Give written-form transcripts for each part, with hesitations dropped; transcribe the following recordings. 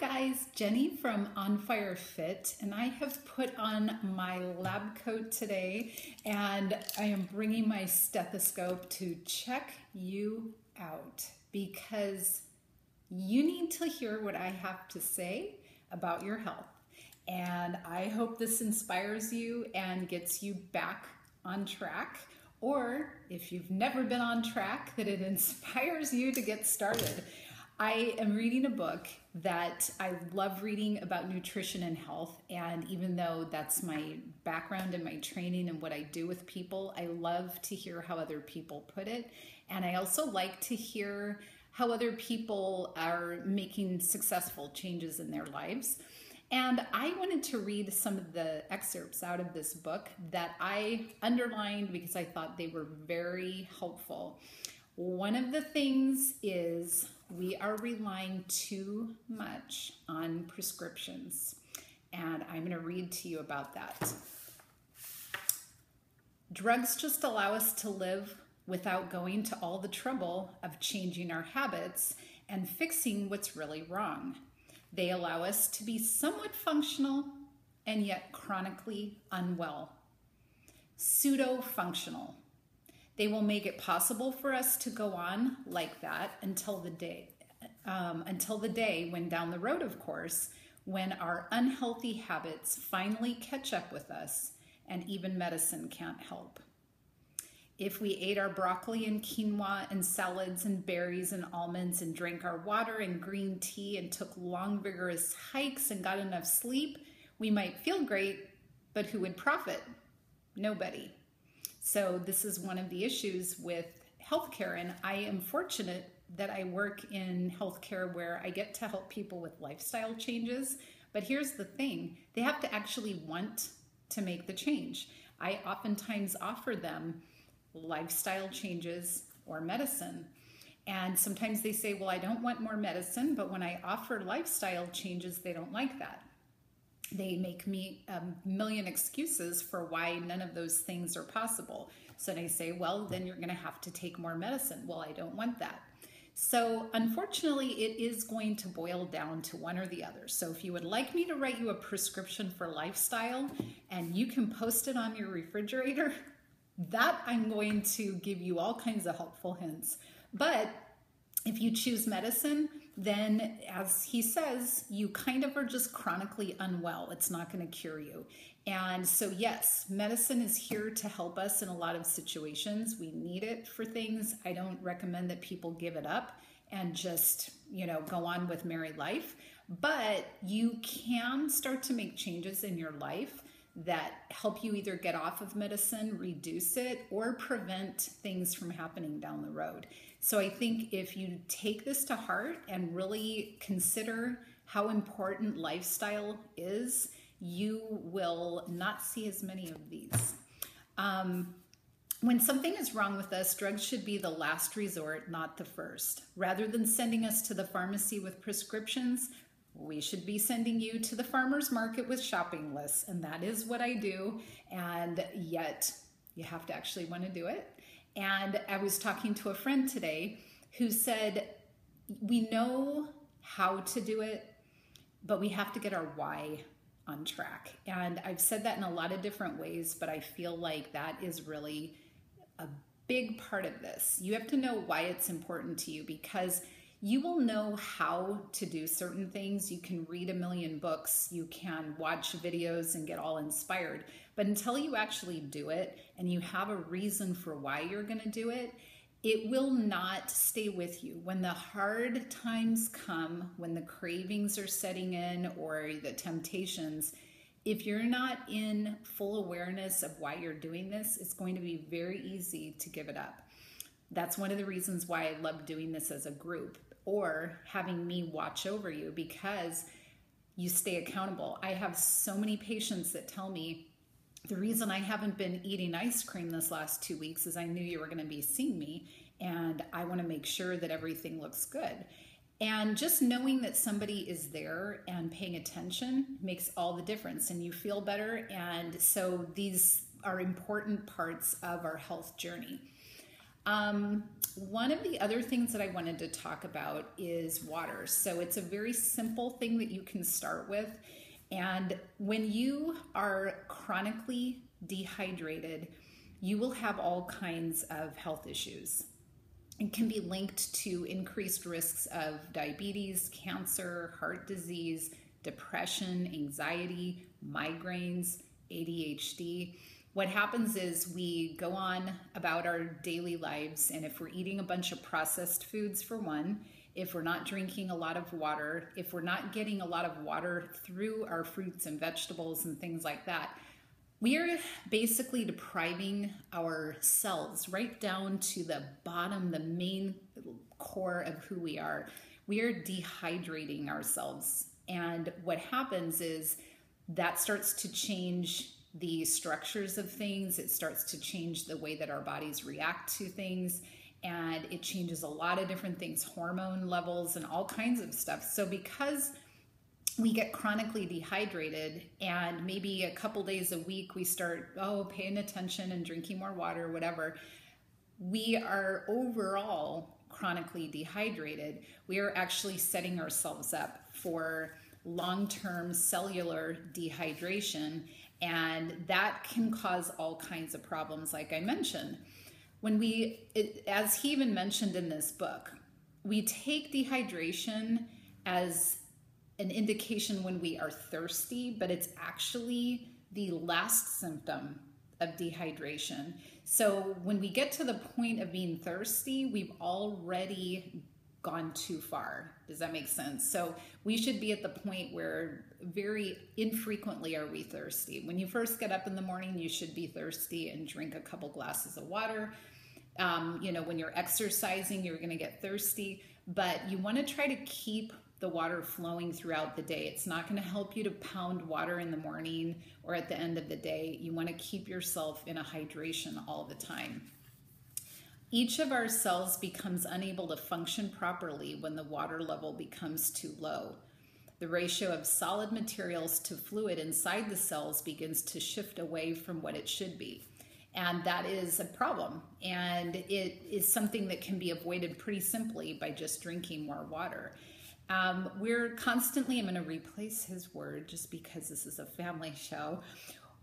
guys, Jenny from On Fire Fit, and I have put on my lab coat today and I am bringing my stethoscope to check you out because you need to hear what I have to say about your health. And I hope this inspires you and gets you back on track, or if you've never been on track, that it inspires you to get started. I am reading a book that I love reading about nutrition and health, and even though that's my background and my training and what I do with people, I love to hear how other people put it, and I also like to hear how other people are making successful changes in their lives. And I wanted to read some of the excerpts out of this book that I underlined because I thought they were very helpful. One of the things is we are relying too much on prescriptions, and I'm going to read to you about that. Drugs just allow us to live without going to all the trouble of changing our habits and fixing what's really wrong. They allow us to be somewhat functional and yet chronically unwell. Pseudo-functional. They will make it possible for us to go on like that until the day when down the road, of course, when our unhealthy habits finally catch up with us and even medicine can't help. If we ate our broccoli and quinoa and salads and berries and almonds and drank our water and green tea and took long, vigorous hikes and got enough sleep, we might feel great, but who would profit? Nobody. So this is one of the issues with healthcare, and I am fortunate that I work in healthcare where I get to help people with lifestyle changes. But here's the thing, they have to actually want to make the change. I oftentimes offer them lifestyle changes or medicine. And sometimes they say, well, I don't want more medicine, but when I offer lifestyle changes, they don't like that. They make me a million excuses for why none of those things are possible. So they say, well, then you're going to have to take more medicine. Well, I don't want that. So unfortunately, it is going to boil down to one or the other. So if you would like me to write you a prescription for lifestyle and you can post it on your refrigerator, that I'm going to give you all kinds of helpful hints. But if you choose medicine, then as he says, you kind of are just chronically unwell. It's not going to cure you. And so yes, medicine is here to help us in a lot of situations. We need it for things. I don't recommend that people give it up and just, go on with merry life. But you can start to make changes in your life that help you either get off of medicine, reduce it, or prevent things from happening down the road. So I think if you take this to heart and really consider how important lifestyle is, you will not see as many of these. When something is wrong with us, drugs should be the last resort, not the first. Rather than sending us to the pharmacy with prescriptions, we should be sending you to the farmer's market with shopping lists, and that is what I do, and yet you have to actually want to do it. And I was talking to a friend today who said, we know how to do it, but we have to get our why on track. And I've said that in a lot of different ways, but I feel like that is really a big part of this. You have to know why it's important to you, because you will know how to do certain things. You can read a million books, you can watch videos and get all inspired, but until you actually do it and you have a reason for why you're going to do it, it will not stay with you. When the hard times come, when the cravings are setting in or the temptations, if you're not in full awareness of why you're doing this, it's going to be very easy to give it up. That's one of the reasons why I love doing this as a group, or having me watch over you, because you stay accountable. I have so many patients that tell me, the reason I haven't been eating ice cream this last 2 weeks is I knew you were going to be seeing me, and I want to make sure that everything looks good. And just knowing that somebody is there and paying attention makes all the difference, and you feel better. And so these are important parts of our health journey. One of the other things that I wanted to talk about is water. So it's a very simple thing that you can start with. And when you are chronically dehydrated, you will have all kinds of health issues. It can be linked to increased risks of diabetes, cancer, heart disease, depression, anxiety, migraines, ADHD. What happens is we go on about our daily lives, and if we're eating a bunch of processed foods, for one, if we're not drinking a lot of water, if we're not getting a lot of water through our fruits and vegetables and things like that, we are basically depriving our cells right down to the bottom, the main core of who we are. We are dehydrating ourselves. And what happens is that starts to change the structures of things. It starts to change the way that our bodies react to things. And it changes a lot of different things, hormone levels and all kinds of stuff. So because we get chronically dehydrated and maybe a couple days a week we start paying attention and drinking more water, whatever, we are overall chronically dehydrated. We are actually setting ourselves up for long-term cellular dehydration, and that can cause all kinds of problems, like I mentioned. As he even mentioned in this book, we take dehydration as an indication when we are thirsty, but it's actually the last symptom of dehydration. So when we get to the point of being thirsty, we've already gone too far. Does that make sense? So we should be at the point where very infrequently are we thirsty. When you first get up in the morning, you should be thirsty and drink a couple glasses of water. When you're exercising, you're going to get thirsty, but you want to try to keep the water flowing throughout the day. It's not going to help you to pound water in the morning or at the end of the day. You want to keep yourself in a hydration all the time. Each of our cells becomes unable to function properly when the water level becomes too low. The ratio of solid materials to fluid inside the cells begins to shift away from what it should be. And that is a problem. And it is something that can be avoided pretty simply by just drinking more water. We're constantly, I'm going to replace his word just because this is a family show.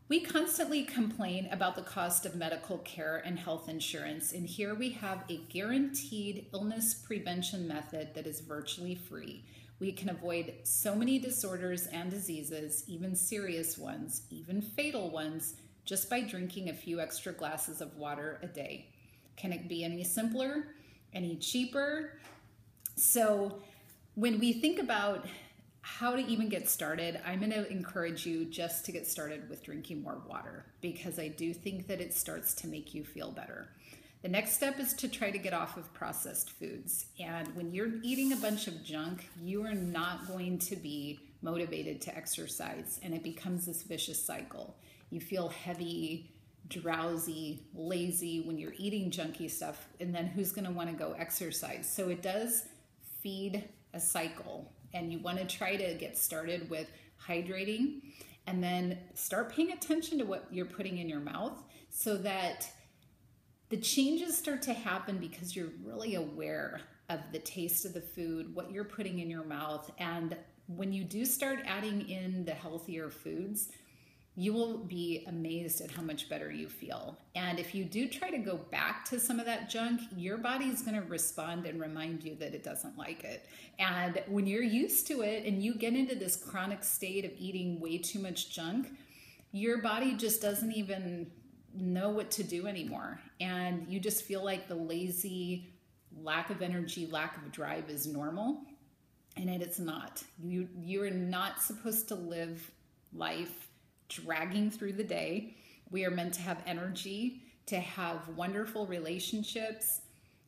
We constantly complain about the cost of medical care and health insurance, and here we have a guaranteed illness prevention method that is virtually free. We can avoid so many disorders and diseases, even serious ones, even fatal ones, just by drinking a few extra glasses of water a day. Can it be any simpler, any cheaper? So when we think about how to even get started, I'm going to encourage you just to get started with drinking more water, because I do think that it starts to make you feel better. The next step is to try to get off of processed foods. And when you're eating a bunch of junk, you are not going to be motivated to exercise, and it becomes this vicious cycle. You feel heavy, drowsy, lazy when you're eating junky stuff, and then who's going to want to go exercise? So it does feed a cycle, and you want to try to get started with hydrating and then start paying attention to what you're putting in your mouth so that the changes start to happen because you're really aware of the taste of the food, what you're putting in your mouth. And when you do start adding in the healthier foods, you will be amazed at how much better you feel. And if you do try to go back to some of that junk, your body's going to respond and remind you that it doesn't like it. And when you're used to it and you get into this chronic state of eating way too much junk, your body just doesn't even know what to do anymore. And you just feel like the lazy, lack of energy, lack of drive is normal. And it's not. You're not supposed to live life dragging through the day. We are meant to have energy, to have wonderful relationships,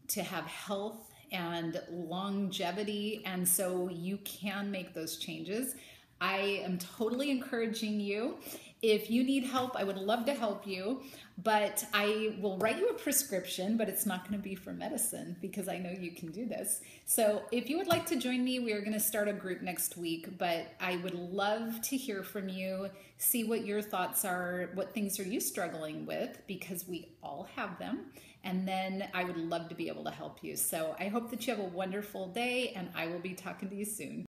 to have health and longevity. And so you can make those changes. I am totally encouraging you. If you need help, I would love to help you, but I will write you a prescription, but it's not going to be for medicine because I know you can do this. So if you would like to join me, we are going to start a group next week, but I would love to hear from you, see what your thoughts are, what things are you struggling with, because we all have them. And then I would love to be able to help you. So I hope that you have a wonderful day, and I will be talking to you soon.